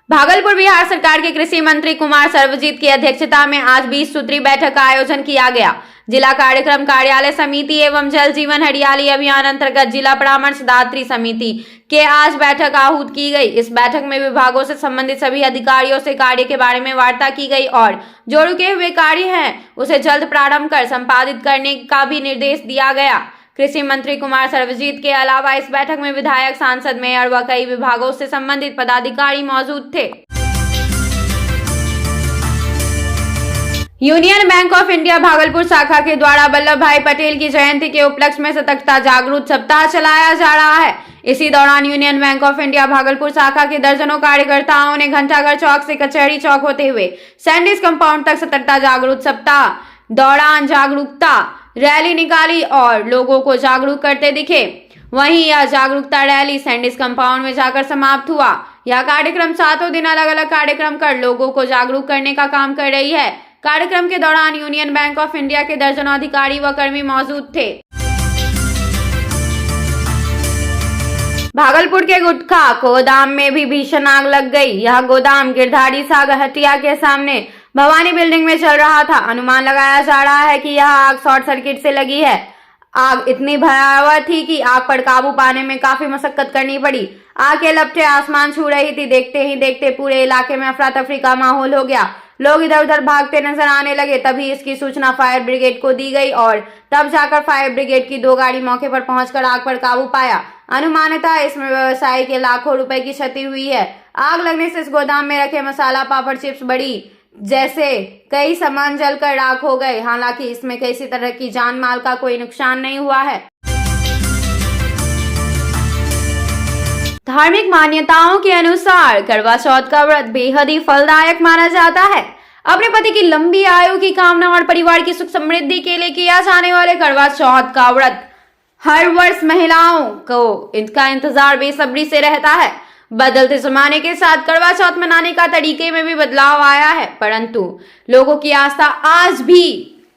भागलपुर बिहार सरकार के कृषि मंत्री कुमार सर्वजीत की अध्यक्षता में आज 20 सूत्री बैठक का आयोजन किया गया। जिला कार्यक्रम कार्यालय समिति एवं जल जीवन हरियाली अभियान अंतर्गत जिला परामर्शदात्री समिति के आज बैठक आहूत की गई। इस बैठक में विभागों से संबंधित सभी अधिकारियों से कार्य के बारे में वार्ता की गई और जो रुके हुए कार्य हैं उसे जल्द प्रारंभ कर संपादित करने का भी निर्देश दिया गया। कृषि मंत्री कुमार सर्वजीत के अलावा इस बैठक में विधायक, सांसद, मेयर व कई विभागों से संबंधित पदाधिकारी मौजूद थे। Union bank of India Bhagalpur शाखा के द्वारा वल्लभ भाई पटेल की जयंती के उपलक्ष्य में सतर्कता जागरूक सप्ताह चलाया जा रहा है। इसी दौरान union bank of India Bhagalpur शाखा के दर्जनों कार्यकर्ताओं ने घंटाघर चौक से कचहरी चौक होते हुए सैंडिस कंपाउंड तक सतर्कता जागरूक सप्ताह दौरान जागरूकता रैली निकाली और लोगों को जागरूक करते दिखे। वहीं यह जागरूकता रैली सैंडिस कंपाउंड में जाकर समाप्त हुआ। यह कार्यक्रम 7 दिन अलग अलग कार्यक्रम कर लोगों को जागरूक करने का काम कर रही है। कार्यक्रम के दौरान यूनियन बैंक ऑफ इंडिया के दर्जनों अधिकारी व कर्मी मौजूद थे। भागलपुर के गुटखा गोदाम में भी भीषण आग लग गई। यह गोदाम गिरधारी सागर हटिया के सामने भवानी बिल्डिंग में चल रहा था। अनुमान लगाया जा रहा है कि यह आग शॉर्ट सर्किट से लगी है। आग इतनी भयावह थी कि आग पर काबू पाने में काफी मशक्कत करनी पड़ी। आग के लपटें आसमान छू रही थी। देखते ही देखते पूरे इलाके में अफरा तफरी का माहौल हो गया। लोग इधर उधर भागते नजर आने लगे। तभी इसकी सूचना फायर ब्रिगेड को दी गई और तब जाकर फायर ब्रिगेड की 2 गाड़ी मौके पर पहुंचकर आग पर काबू पाया। अनुमानतः इसमें व्यवसाय के लाखों रुपए की क्षति हुई है। आग लगने से इस गोदाम में रखे मसाला, पापड़, चिप्स, बड़ी जैसे कई सामान जलकर राख हो गए। हालांकि इसमें किसी तरह की जान माल का कोई नुकसान नहीं हुआ है। धार्मिक मान्यताओं के अनुसार करवा चौथ का व्रत बेहद ही फलदायक माना जाता है। अपने पति की लंबी आयु की कामना और परिवार की सुख समृद्धि के लिए किया जाने वाले करवा चौथ का व्रत हर वर्ष महिलाओं को इसका इंतजार बेसब्री से रहता है। बदलते जमाने के साथ करवा चौथ मनाने का तरीके में भी बदलाव आया है, परंतु लोगों की आस्था आज भी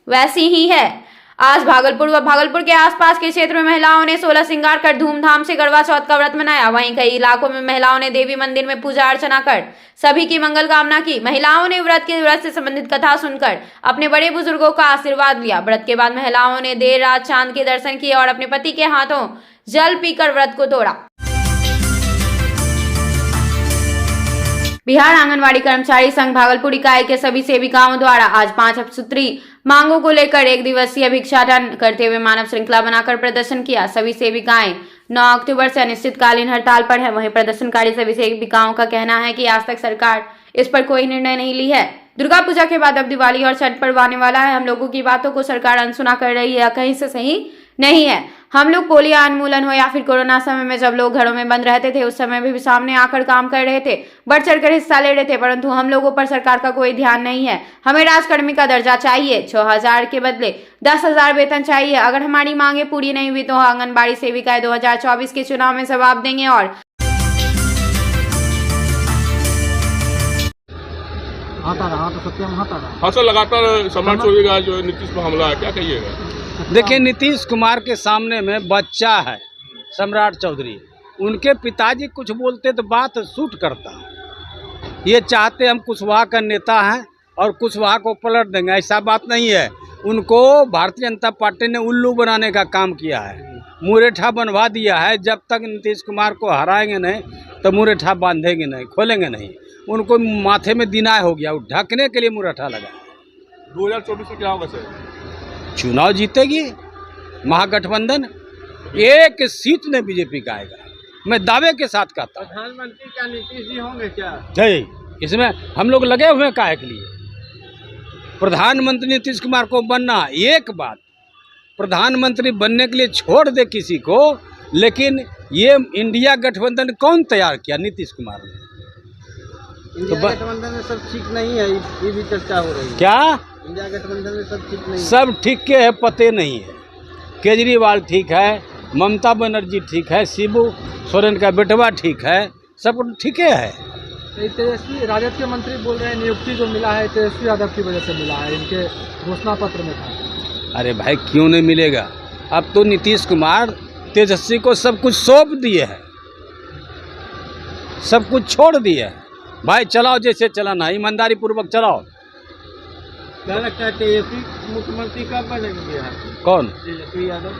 वैसी ही है। आज भागलपुर व भागलपुर के आसपास के क्षेत्र में महिलाओं ने 16 श्रृंगार कर धूमधाम से करवा चौथ का व्रत मनाया। वहीं कई इलाकों में महिलाओं ने देवी मंदिर में पूजा अर्चना कर सभी की मंगल कामना की। महिलाओं ने व्रत से संबंधित कथा सुनकर अपने बड़े बुजुर्गों का आशीर्वाद लिया। व्रत के बाद महिलाओं ने देर रात चांद के दर्शन किए और अपने पति के हाथों जल पीकर व्रत को तोड़ा। बिहार आंगनवाड़ी कर्मचारी संघ भागलपुर इकाई के सभी सेविकाओं द्वारा आज 5 सूत्री मांगों को लेकर 1 दिवसीय भिक्षाटन करते हुए मानव श्रृंखला बनाकर प्रदर्शन किया। सभी सेविकाएं 9 अक्टूबर से अनिश्चितकालीन हड़ताल पर है। वहीं प्रदर्शनकारी सभी सेविकाओं का कहना है कि आज तक सरकार इस पर कोई निर्णय नहीं ली है। दुर्गा पूजा के बाद अब दिवाली और छठ पर्व आने वाला है। हम लोगों की बातों को सरकार अनसुना कर रही है, कहीं से सही नहीं है। हम लोग पोलियो उन्मूलन हो या फिर कोरोना समय में जब लोग घरों में बंद रहते थे, उस समय भी सामने आकर काम कर रहे थे, बढ़ चढ़कर हिस्सा ले रहे थे, परंतु हम लोगों पर सरकार का कोई ध्यान नहीं है। हमें राजकर्मी का दर्जा चाहिए। 6,000 के बदले 10,000 वेतन चाहिए। अगर हमारी मांगे पूरी नहीं हुई तो आंगनबाड़ी सेविकाएं 2024 के चुनाव में जवाब देंगे। और सर लगातार सम्राट चौधरी का जो नीतीश पर हमला है, क्या कहिएगा? देखिए, नीतीश कुमार के सामने में बच्चा है सम्राट चौधरी। उनके पिताजी कुछ बोलते तो बात शूट करता। ये चाहते हम कुशवाहा का नेता हैं और कुशवाहा को पलट देंगे, ऐसा बात नहीं है। उनको भारतीय जनता पार्टी ने उल्लू बनाने का काम किया है, मुरेठा बनवा दिया है। जब तक नीतीश कुमार को हराएंगे नहीं तो मुरेठा बांधेंगे नहीं, खोलेंगे नहीं। उनको माथे में दिनाय हो गया, ढकने के लिए मुरेठा लगा। 2024 में क्या होगा सर? चुनाव जीतेगी महागठबंधन। 1 सीट ने बीजेपी का आएगा, मैं दावे के साथ कहता हूँ। प्रधानमंत्री क्या नीतीश जी होंगे क्या? जय, इसमें हम लोग लगे हुए हैं काहे के लिए। प्रधानमंत्री नीतीश कुमार को बनना एक बात, प्रधानमंत्री बनने के लिए छोड़ दे किसी को, लेकिन ये इंडिया गठबंधन कौन तैयार किया? नीतीश कुमार ने। इंडिया गठबंधन में सब ठीक नहीं है, ये भी चर्चा हो रही है। क्या इंडिया गठबंधन में सब ठीक नहीं है? सब ठीक के है, पते नहीं है। केजरीवाल ठीक है, ममता बनर्जी ठीक है, शिबू सोरेन का बेटवा ठीक है, सब ठीक है। तेजस्वी राजद के मंत्री बोल रहे हैं नियुक्ति जो मिला है तेजस्वी यादव की वजह से मिला है, इनके घोषणा पत्र में था। अरे भाई, क्यों नहीं मिलेगा? अब तो नीतीश कुमार तेजस्वी को सब कुछ सौंप दिए है, सब कुछ छोड़ दिए है। भाई चलाओ जैसे चलाना है, ईमानदारी पूर्वक चलाओ। क्या लगता है तेजस्वी मुख्यमंत्री कब बनेंगे बिहार में? कौन? तेजस्वी यादव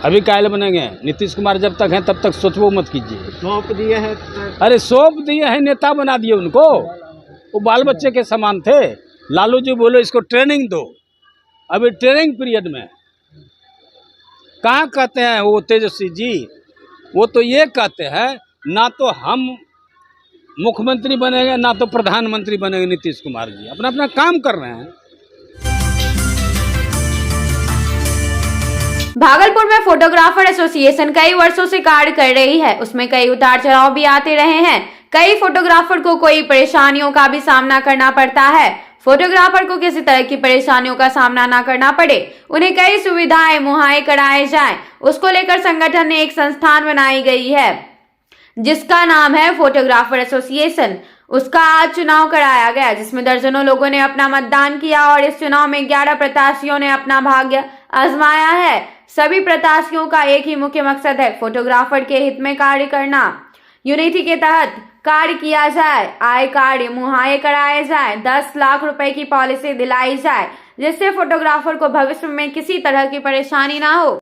अभी कायल बनेंगे? नीतीश कुमार जब तक हैं तब तक सोचबो मत कीजिए। सौंप दिए हैं। अरे सौंप दिए हैं, नेता बना दिए उनको। वो बाल बच्चे के समान थे। लालू जी बोलो इसको ट्रेनिंग दो, अभी ट्रेनिंग पीरियड में। कहाँ कहते हैं वो तेजस्वी जी, वो तो ये कहते हैं ना तो हम मुख्यमंत्री बनेंगे ना तो प्रधानमंत्री बनेंगे। नीतीश कुमार जी अपना अपना काम कर रहे हैं। भागलपुर में फोटोग्राफर एसोसिएशन कई वर्षों से कार्य कर रही है। उसमें कई उतार चढ़ाव भी आते रहे हैं। कई फोटोग्राफर को कोई परेशानियों का भी सामना करना पड़ता है। फोटोग्राफर को किसी तरह की परेशानियों का सामना ना करना पड़े, उन्हें कई सुविधाएं मुहैया कराए जाएं, उसको लेकर संगठन ने एक संस्थान बनाई गई है जिसका नाम है फोटोग्राफर एसोसिएशन। उसका आज चुनाव कराया गया जिसमें दर्जनों लोगों ने अपना मतदान किया और इस चुनाव में 11 प्रत्याशियों ने अपना भाग्य आजमाया है। सभी प्रत्याशियों का एक ही मुख्य मकसद है फोटोग्राफर के हित में कार्य करना। यूनिटी के तहत कार्य किया जाए, आय कार्ड मुहैया कराए जाए, 10 लाख रुपए की पॉलिसी दिलाई जाए जिससे फोटोग्राफर को भविष्य में किसी तरह की परेशानी ना हो।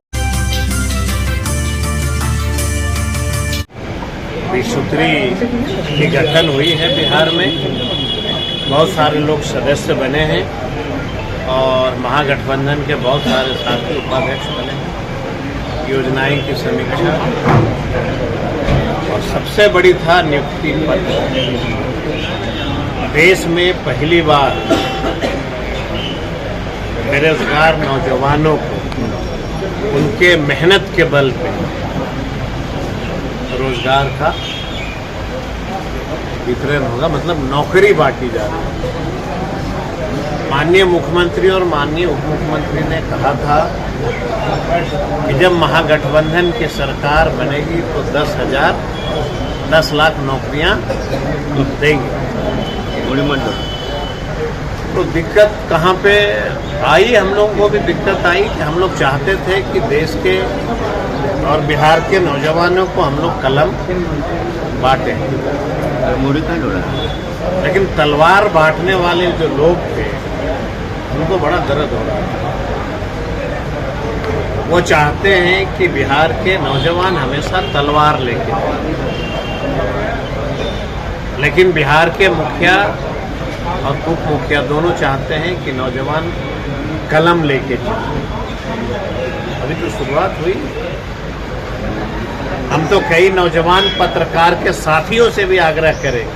सूत्री की गठन हुई है बिहार में, बहुत सारे लोग सदस्य बने हैं और महागठबंधन के बहुत सारे साथी उपाध्यक्ष बने हैं। योजनाएं की समीक्षा और सबसे बड़ी था नियुक्ति पत्र। देश में पहली बार बेरोजगार नौजवानों को उनके मेहनत के बल पे रोजगार का वितरण होगा, मतलब नौकरी बांटी जा रही है। माननीय मुख्यमंत्री और माननीय उप मुख्यमंत्री ने कहा था कि जब महागठबंधन की सरकार बनेगी तो 10 लाख नौकरियां देंगे। तो दिक्कत कहाँ पे आई? हम लोगों को भी दिक्कत आई कि हम लोग चाहते थे कि देश के और बिहार के नौजवानों को हम लोग कलम बांटे, लेकिन तलवार बांटने वाले जो लोग थे उनको बड़ा दर्द हो रहा है। वो चाहते हैं कि बिहार के नौजवान हमेशा तलवार लेके चलें, लेकिन बिहार के मुखिया और उप मुखिया दोनों चाहते हैं कि नौजवान कलम लेके चलें। अभी तो शुरुआत हुई। हम तो कई नौजवान पत्रकार के साथियों से भी आग्रह करें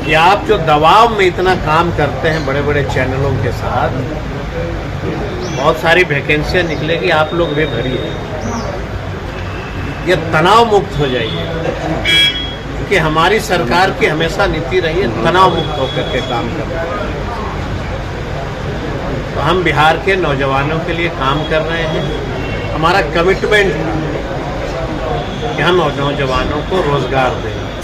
कि आप जो दबाव में इतना काम करते हैं बड़े बड़े चैनलों के साथ, बहुत सारी वैकेंसियां निकलेगी, आप लोग भी भरिए। ये तनाव मुक्त हो जाइए, क्योंकि हमारी सरकार की हमेशा नीति रही है तनाव मुक्त होकर के काम करना। तो हम बिहार के नौजवानों के लिए काम कर रहे हैं। हमारा कमिटमेंट कि हम नौजवानों को रोजगार दें।